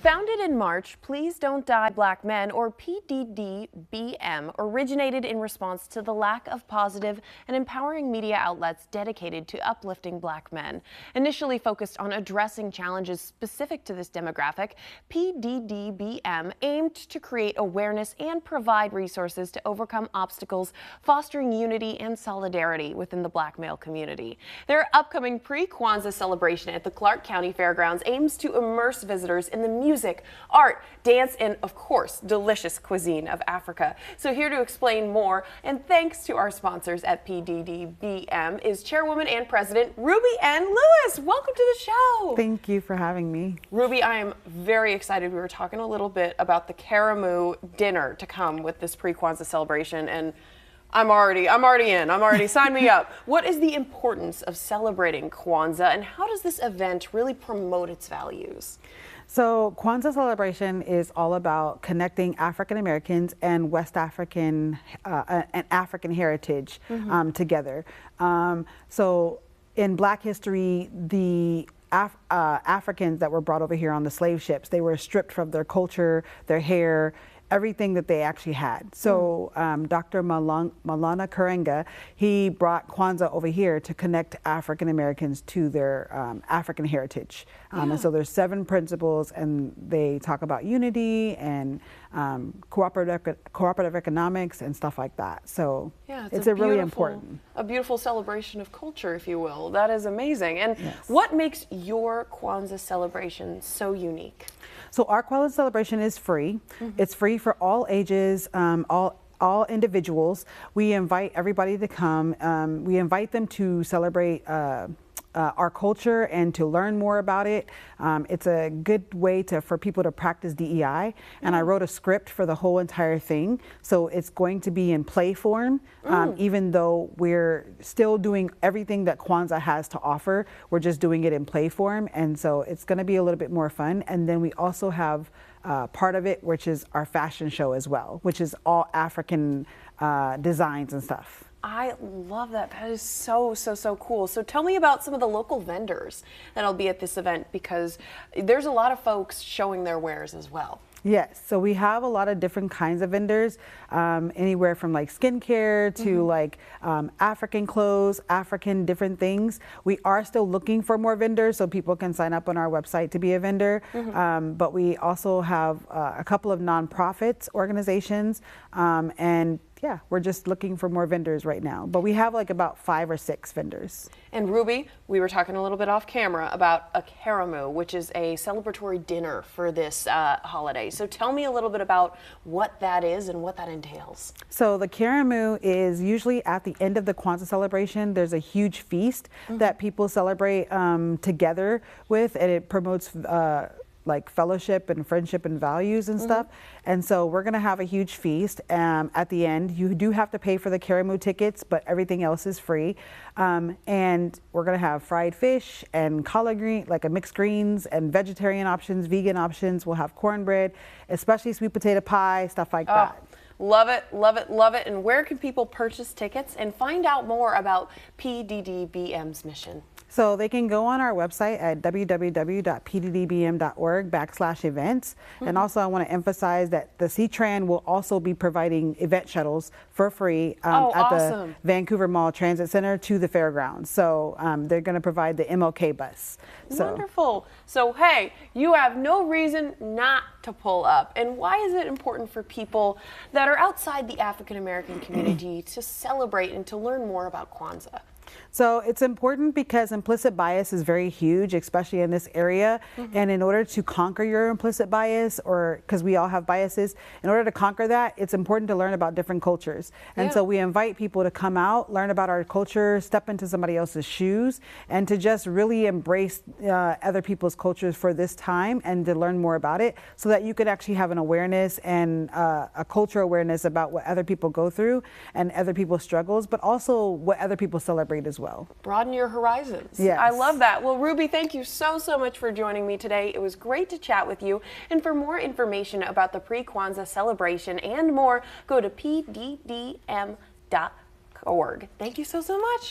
Founded in March, Please Don't Die Black Men, or PDDBM, originated in response to the lack of positive and empowering media outlets dedicated to uplifting Black men. Initially focused on addressing challenges specific to this demographic, PDDBM aimed to create awareness and provide resources to overcome obstacles, fostering unity and solidarity within the Black male community. Their upcoming Pre-Kwanzaa Celebration at the Clark County Fairgrounds aims to immerse visitors in the music, art, dance, and of course, delicious cuisine of Africa. So here to explain more, and thanks to our sponsors at PDDBM, is Chairwoman and President Ruby N. Lewis. Welcome to the show. Thank you for having me. Ruby, I am very excited. We were talking a little bit about the Karamu dinner to come with this Pre-Kwanzaa celebration, and I'm already in. Sign me up. What is the importance of celebrating Kwanzaa, and how does this event really promote its values? So Kwanzaa Celebration is all about connecting African Americans and West African and African heritage together. So in Black history, the Africans that were brought over here on the slave ships, they were stripped from their culture, their hair, everything that they actually had. So Dr. Maulana Karenga, he brought Kwanzaa over here to connect African Americans to their African heritage. And so there's 7 principles, and they talk about unity and cooperative economics and stuff like that. So yeah, it's a really important. A beautiful celebration of culture, if you will. That is amazing. And what makes your Kwanzaa celebration so unique? So our Kwanzaa celebration is free. It's free for all ages, all individuals. We invite everybody to come. We invite them to celebrate our culture and to learn more about it. It's a good way for people to practice DEI. And I wrote a script for the whole entire thing. So it's going to be in play form, even though we're still doing everything that Kwanzaa has to offer. We're just doing it in play form. And so it's going to be a little bit more fun. And then we also have part of it, which is our fashion show as well, which is all African designs and stuff. I love that. That is so cool. So tell me about some of the local vendors that'll be at this event, because there's a lot of folks showing their wares as well. Yes, so we have a lot of different kinds of vendors, anywhere from like skincare to like African clothes, African different things. We are still looking for more vendors, so people can sign up on our website to be a vendor. But we also have a couple of nonprofits organizations, and yeah, we're just looking for more vendors right now. But we have like about 5 or 6 vendors. And Ruby, we were talking a little bit off camera about a Karamu, which is a celebratory dinner for this holiday. So tell me a little bit about what that is and what that entails. So the Karamu is usually at the end of the Kwanzaa celebration. There's a huge feast that people celebrate together with, and it promotes like fellowship and friendship and values and stuff. And so we're gonna have a huge feast at the end. You do have to pay for the Karamu tickets, but everything else is free. And we're gonna have fried fish and collard green, like a mixed greens, and vegetarian options, vegan options. We'll have cornbread, especially sweet potato pie, stuff like that. Love it, love it, love it. And where can people purchase tickets and find out more about PDDBM's mission? So they can go on our website at www.pddbm.org/events. And also I want to emphasize that the C-TRAN will also be providing event shuttles for free at the Vancouver Mall Transit Center to the Fairgrounds. So they're going to provide the MLK bus. Wonderful. So hey, you have no reason not to pull up. And why is it important for people that are outside the African American community to celebrate and to learn more about Kwanzaa? So it's important because implicit bias is very huge, especially in this area. And in order to conquer your implicit bias, or because we all have biases, in order to conquer that, it's important to learn about different cultures. And so we invite people to come out, learn about our culture, step into somebody else's shoes, and to just really embrace other people's cultures for this time, and to learn more about it, so that you could actually have an awareness and a cultural awareness about what other people go through and other people's struggles, but also what other people celebrate as well. Broaden your horizons. Yes. I love that. Well, Ruby, thank you so much for joining me today. It was great to chat with you. And for more information about the Pre-Kwanzaa celebration and more, go to pddm.org. Thank you so much.